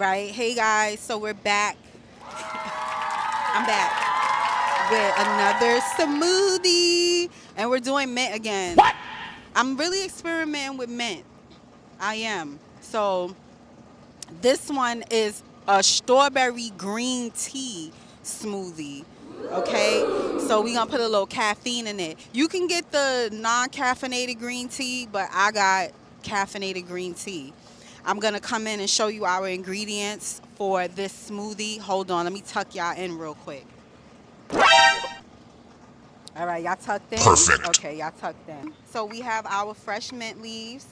Right? Hey guys, so we're back. I'm back with another smoothie. And we're doing mint again. What? I'm really experimenting with mint. I am. So this one is a strawberry green tea smoothie. Okay? So we're gonna put a little caffeine in it. You can get the non-caffeinated green tea, but I got caffeinated green tea. I'm gonna come in and show you our ingredients for this smoothie. Hold on, let me tuck y'all in real quick. All right, y'all tucked in? Perfect. Okay, y'all tucked in. So we have our fresh mint leaves.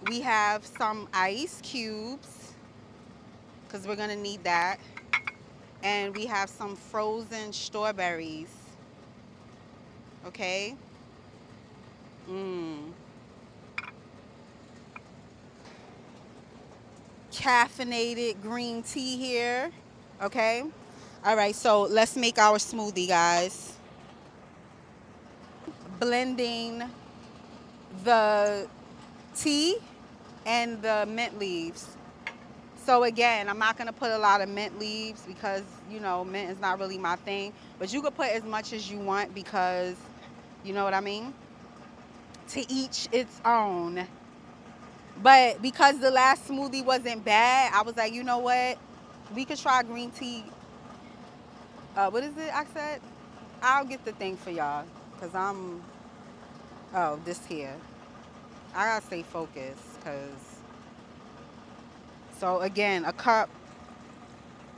We have some ice cubes, because we're gonna need that. And we have some frozen strawberries. Okay? Mmm. Caffeinated green tea here. Okay? All right, so let's make our smoothie, guys. Blending the tea and the mint leaves. So again, I'm not gonna put a lot of mint leaves because, you know, mint is not really my thing. But you could put as much as you want because, you know what I mean? To each its own. But because the last smoothie wasn't bad, I was like, you know what? We could try green tea. What is it I said? I'll get the thing for y'all. Because oh, this here. I gotta stay focused because, so again, a cup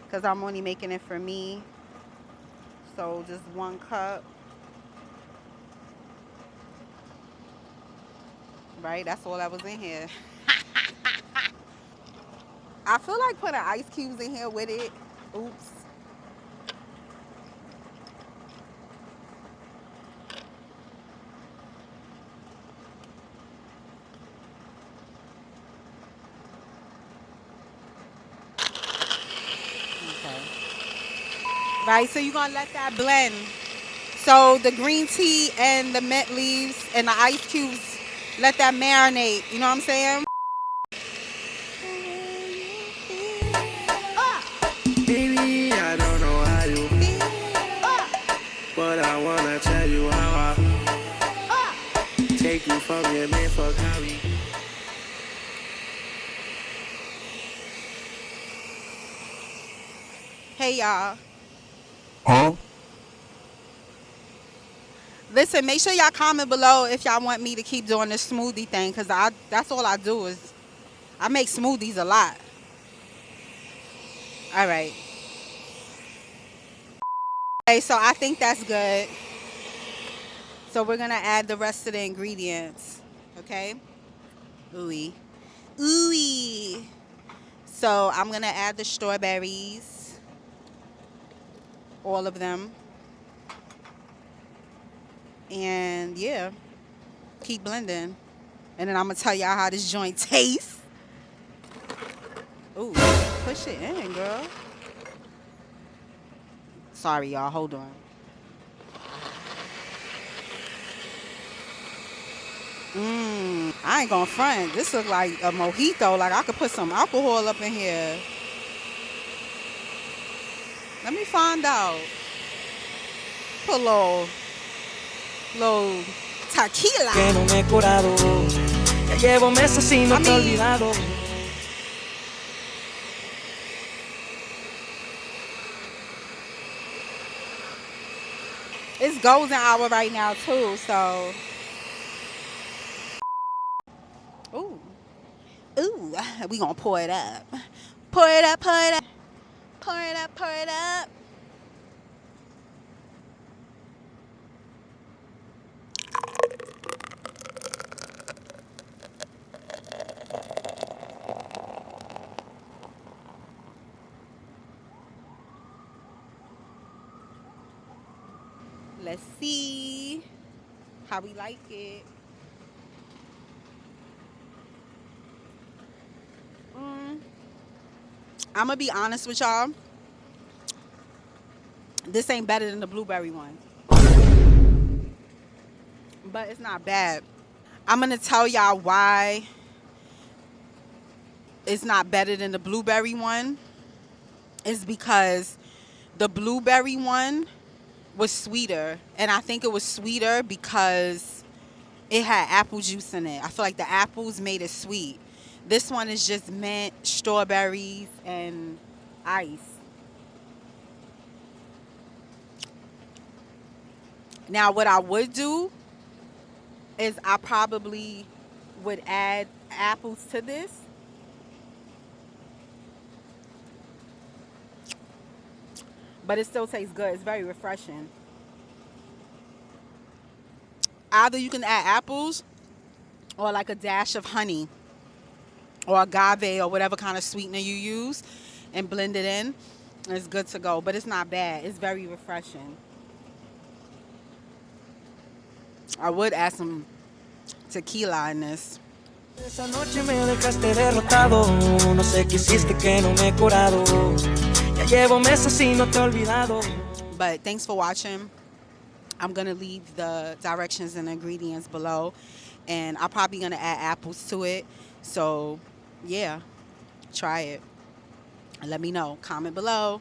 because I'm only making it for me. So just 1 cup, right? That's all that was in here. I feel like putting ice cubes in here with it. Oops. Okay. Right, so you're gonna let that blend. So the green tea and the mint leaves and the ice cubes, let that marinate. You know what I'm saying? Baby, I don't know how you feel, but I wanna tell you how I take you from your man for Harry. Hey y'all. Huh? Listen, make sure y'all comment below if y'all want me to keep doing this smoothie thing, because that's all I do is I make smoothies a lot. All right. Okay, so I think that's good. So we're gonna add the rest of the ingredients. Okay? Ooey. Ooey. So I'm gonna add the strawberries. All of them. And yeah. Keep blending. And then I'm gonna tell y'all how this joint tastes. Ooh, push it in, girl. Sorry, y'all. Hold on. I ain't gonna front. This look like a mojito. Like I could put some alcohol up in here. Let me find out. Put a little tequila. Que no me he curado, ya llevo meses y no te he olvidado. It's golden hour right now too, so. Ooh. Ooh. We gonna pour it up. Pour it up, pour it up. Pour it up, pour it up. Let's see how we like it. I'm gonna be honest with y'all. This ain't better than the blueberry one, but it's not bad. I'm gonna tell y'all why is not better than the blueberry one is because the blueberry one was sweeter, and I think it was sweeter because it had apple juice in it. I feel like the apples made it sweet. This one is just mint, strawberries, and ice. Now, what I would do is I probably would add apples to this. But it still tastes good. It's very refreshing. Either you can add apples or like a dash of honey or agave or whatever kind of sweetener you use and blend it in. It's good to go, but it's not bad. It's very refreshing. I would add some tequila in this. Esa noche me dejaste derrotado, no sé qué hiciste que no me he curado, ya llevo meses y no te he olvidado. But thanks for watching. I'm going to leave the directions and ingredients below, and I'm probably going to add apples to it. So, yeah, try it. And let me know. Comment below.